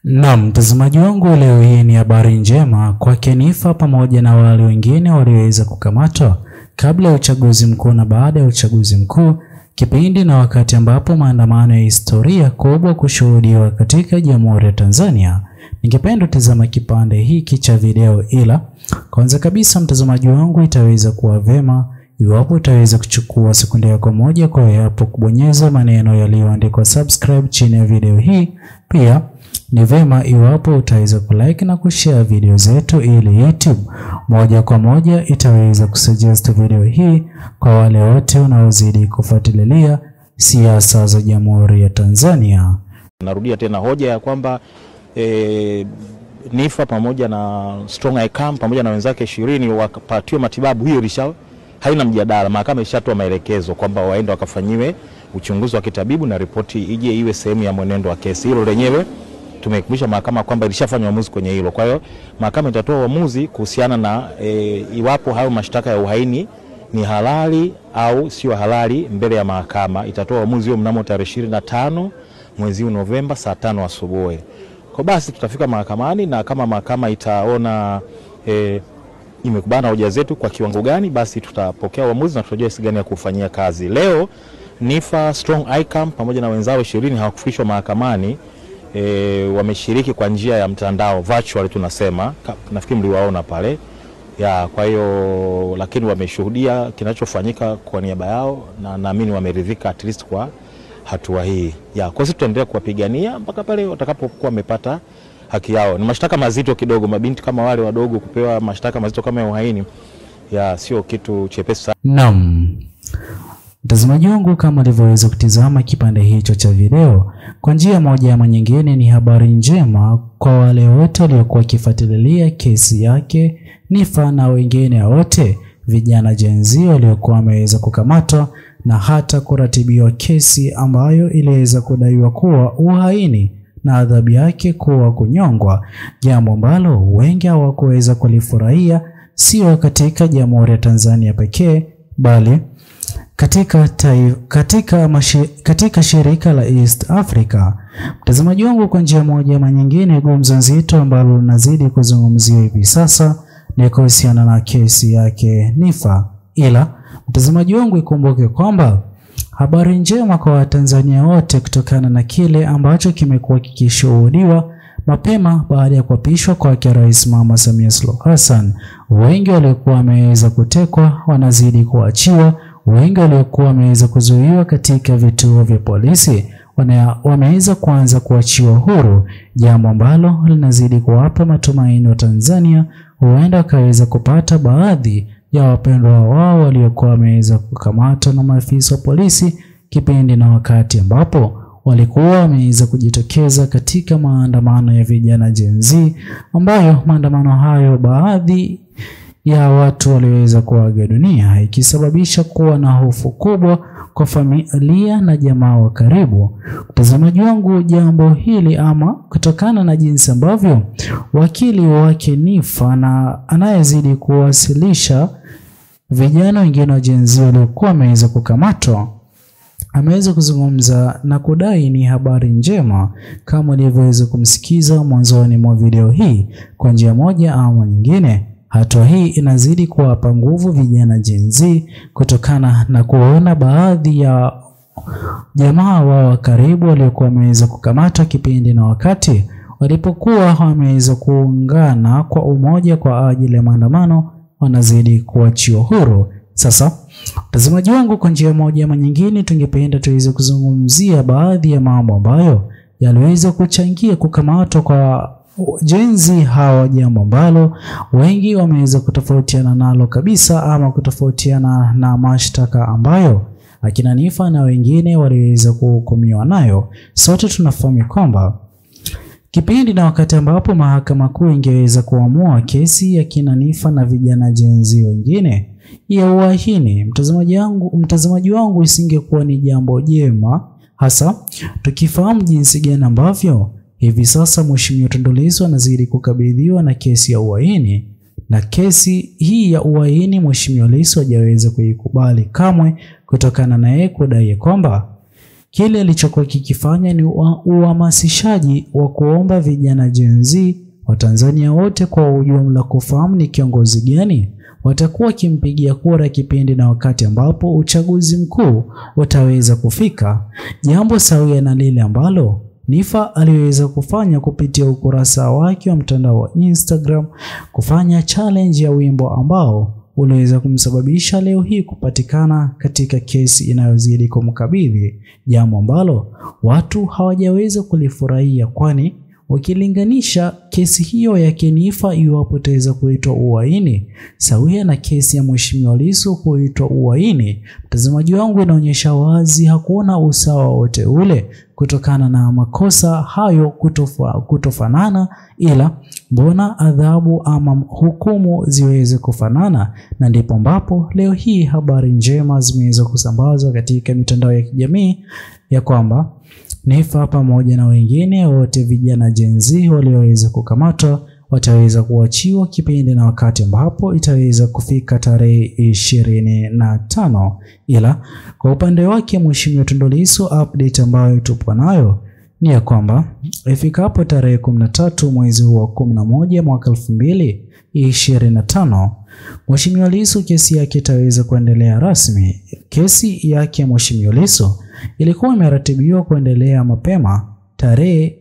Naam, mtazamaji wangu, leo hii ni habari njema kwa Nifa pamoja na wale wengine walioweza kukamatwa kabla ya uchaguzi mkuu na baada ya uchaguzi mkuu, kipindi na wakati ambapo maandamano ya historia kubwa kushuhudiwa katika Jamhuri ya Tanzania. Ningependa tazama kipande hiki cha video, ila kwanza kabisa mtazamaji wangu, itaweza kuwa vema iwapo utaweza kuchukua sekunde yako moja kwa hapo kubonyeza maneno yaliyoandikwa subscribe chini ya video hii. Pia ni vema iwapo utaweza kulike na kushare video zetu, ili YouTube moja kwa moja itaweza kusuggest video hii kwa wale wote wanaozidi kufuatilia siasa za Jamhuri ya Tanzania. Narudia tena hoja ya kwamba Nifa pamoja na Strong ICAM pamoja na wenzake 20 wakapatiwa matibabu, hiyo haina mjadala. Mahakama ishatoa maelekezo kwamba waende wakafanyiwe uchunguzi wa kitabibu na ripoti ije iwe sehemu ya mwenendo wa kesi. Hilo lenyewe tumekumbusha mahakama kwamba ilishafanya uamuzi kwenye hilo. Kwa hiyo mahakama itatoa uamuzi kuhusiana na iwapo hayo mashtaka ya uhaini ni halali au sio halali mbele ya mahakama. Itatoa uamuzi huo mnamo tarehe 25 mwezi Novemba saa 5 asubuhi. Kwa basi tutafika mahakamani, na kama mahakama itaona imekubana hoja zetu kwa kiwango gani, basi tutapokea uamuzi na tutajua jinsi gani ya kufanyia kazi. Leo Nifa, Strong ICAM pamoja na wenzao 20 hawakufikishwa mahakamani. Wameshiriki kwa njia ya mtandao, virtual tunasema, nafikiri mliwaona pale ya. Kwa hiyo lakini wameshuhudia kinachofanyika kwa niaba yao, na naamini wameridhika at least kwa hatua hii ya. Kwa sisi tutaendelea kuwapigania mpaka pale watakapokuwa wamepata haki yao. Ni mashtaka mazito kidogo, mabinti kama wale wadogo kupewa mashtaka mazito kama ya uhaini ya sio kitu chepesi sana. Naam, mtazamaji wangu, kama ulivyoweza kutizama kipande hicho cha video, kwa njia moja ama nyingine ni habari njema kwa wale wote waliokuwa kifuatilia kesi yake Nifa na wengine wote vijana Gen Z waliokuwa wameweza kukamatwa na hata kuratibiwa kesi ambayo iliweza kudaiwa kuwa uhaini na adhabu yake kuwa kunyongwa, jambo ambalo wengi hawakuweza kulifurahia, sio katika Jamhuri ya Tanzania pekee bali katika shirika la East Africa. Mtazamaji wangu, kwa njia moja ama nyingine, gumzo nzito ambalo linazidi kuzungumziwa hivi sasa ni kuhusiana na kesi yake Nifa. Ila mtazamaji wangu, ikumbuke kwamba habari njema kwa Watanzania wote kutokana na kile ambacho kimekuwa kikishuhudiwa mapema baada ya kuapishwa kwa Rais Mama Samia Suluhu Hassan. Wengi waliokuwa wameweza kutekwa wanazidi kuachiwa, wengi waliokuwa wameweza kuzuiwa katika vituo vya polisi wameweza kuanza kuachiwa huru, jambo ambalo linazidi kuwapa matumaini wa Tanzania huenda wakaweza kupata baadhi ya wapendwa wao waliokuwa wameweza kukamatwa na maafisa wa polisi kipindi na wakati ambapo walikuwa wameweza kujitokeza katika maandamano ya vijana Gen Z, ambayo maandamano hayo baadhi ya watu waliweza kuaga dunia, ikisababisha kuwa na hofu kubwa kwa familia na jamaa wa karibu. Mtazamaji wangu, jambo hili ama kutokana na jinsi ambavyo wakili wake Nifa na anayezidi kuwasilisha vijana wengine wa Gen Z waliokuwa wameweza kukamatwa ameweza kuzungumza na kudai ni habari njema, kama ulivyoweza kumsikiza mwanzoni mwa video hii. Kwa njia moja ama nyingine, hatua hii inazidi kuwapa nguvu vijana Gen Z kutokana na kuona baadhi ya jamaa wa karibu waliokuwa wameweza kukamatwa kipindi na wakati walipokuwa wameweza kuungana kwa umoja kwa ajili ya maandamano wanazidi kuachiwa huru. Sasa mtazamaji wangu, kwa njia moja ama nyingine, tungependa tuweze kuzungumzia baadhi ya mambo ambayo yaliweza kuchangia kukamatwa kwa Gen Z hawa, jambo ambalo wengi wameweza kutofautiana nalo kabisa ama kutofautiana na mashtaka ambayo akina Nifa na wengine waliweza kuhukumiwa nayo. Sote tunafahamu kwamba kipindi na wakati ambapo mahakama kuu ingeweza kuamua kesi ya kina Nifa na vijana Gen Z wengine ya uhaini, mtazamaji wangu, isingekuwa ni jambo jema, hasa tukifahamu jinsi gani ambavyo hivi sasa Mheshimiwa Tundu Lissu anazidi kukabidhiwa na kesi ya uhaini, na kesi hii ya uhaini Mheshimiwa Lissu hajaweza kuikubali kamwe, kutokana na yeye kudai kwamba Kile alichokuwa kikifanya ni uhamasishaji wa kuomba vijana Gen Z wa Tanzania wote kwa ujumla kufahamu ni kiongozi gani watakuwa kimpigia kura kipindi na wakati ambapo uchaguzi mkuu utaweza kufika. Jambo sawia na lile ambalo Niffer aliweza kufanya kupitia ukurasa wake wa mtandao wa Instagram, kufanya challenge ya wimbo ambao uliweza kumsababisha leo hii kupatikana katika kesi inayozidi kumkabidhi, jambo ambalo watu hawajaweza kulifurahia, kwani wakilinganisha kesi hiyo ya Niffer iwapo itaweza kuitwa uhaini sawia na kesi ya Mheshimiwa Lissu kuitwa uhaini, mtazamaji wangu, inaonyesha wazi hakuna usawa wote ule kutokana na makosa hayo kutofanana, ila mbona adhabu ama hukumu ziweze kufanana? Na ndipo ambapo leo hii habari njema zimeweza kusambazwa katika mitandao ya kijamii ya kwamba Niffer pamoja na wengine wote vijana Gen Z walioweza kukamatwa wataweza kuachiwa kipindi na wakati ambapo itaweza kufika tarehe 25. Ila kwa upande wake Mheshimiwa Tundu Lissu, update ambayo tupo nayo ni ya kwamba ifikapo tarehe 13 mwezi wa 11 mwaka 2025 Mheshimiwa Lissu kesi yake itaweza kuendelea rasmi. Kesi yake Mheshimiwa Lissu ilikuwa imeratibiwa kuendelea mapema tarehe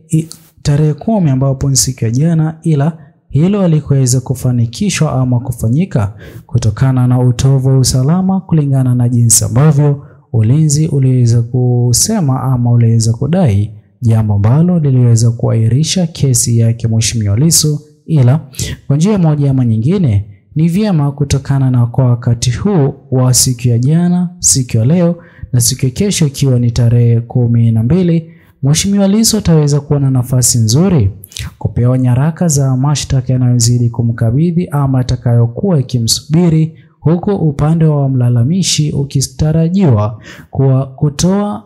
10 ambapo siku ya jana, ila hilo halikuweza kufanikishwa ama kufanyika kutokana na utovu wa usalama, kulingana na jinsi ambavyo ulinzi uliweza kusema ama uliweza kudai, jambo ambalo liliweza kuahirisha kesi yake Mheshimiwa Lissu. Ila kwa njia moja ama nyingine ni vyema kutokana na kwa wakati huu wa siku ya jana, siku ya leo na siku ya kesho ikiwa ni tarehe 12, Mheshimiwa Lissu ataweza kuwa na nafasi nzuri kupewa nyaraka za mashtaka yanayozidi kumkabidhi ama atakayokuwa ikimsubiri, huko upande wa mlalamishi ukistarajiwa kutoa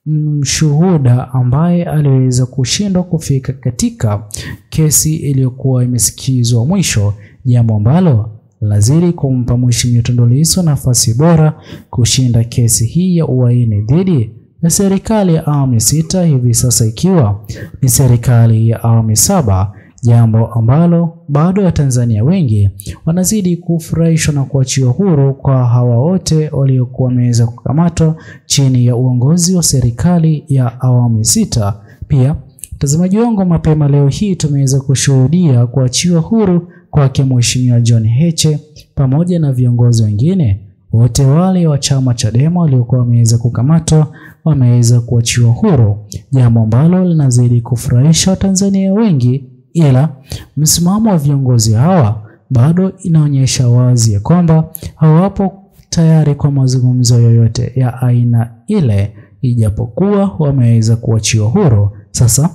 mshuhuda ambaye aliweza kushindwa kufika katika kesi iliyokuwa imesikizwa mwisho, jambo ambalo lazidi kumpa Mheshimiwa Tundu Lissu nafasi bora kushinda kesi hii ya uhaini dhidi ya serikali ya awamu ya 6, hivi sasa ikiwa ni serikali ya awamu ya 7, jambo ambalo bado Watanzania wengi wanazidi kufurahishwa na kuachiwa huru kwa hawa wote waliokuwa wameweza kukamatwa chini ya uongozi wa serikali ya awamu ya 6. Pia mtazamaji wangu, mapema leo hii tumeweza kushuhudia kuachiwa huru kwake Mheshimiwa John Heche pamoja na viongozi wengine wote wale wa chama Chadema waliokuwa wameweza kukamatwa wameweza kuachiwa huru, jambo ambalo linazidi kufurahisha Watanzania wengi. Ila msimamo wa viongozi hawa bado inaonyesha wazi ya kwamba hawapo tayari kwa mazungumzo yoyote ya aina ile, ijapokuwa wameweza kuachiwa huru. Sasa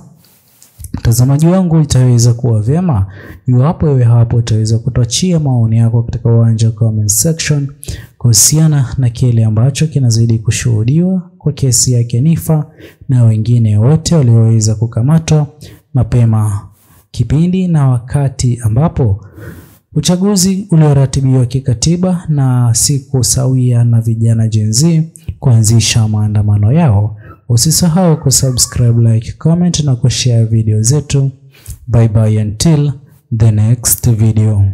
mtazamaji wangu, itaweza kuwa vyema iwapo wewe hapo utaweza kutuachia maoni yako katika uwanja wa comment section kuhusiana na kile ambacho kinazidi kushuhudiwa kwa kesi ya Niffer na wengine wote walioweza kukamatwa mapema kipindi na wakati ambapo uchaguzi ulioratibiwa kikatiba na siku sawia na vijana Gen Z kuanzisha maandamano yao. Usisahau kusubscribe, like, comment na kushare video zetu. Bye bye until the next video.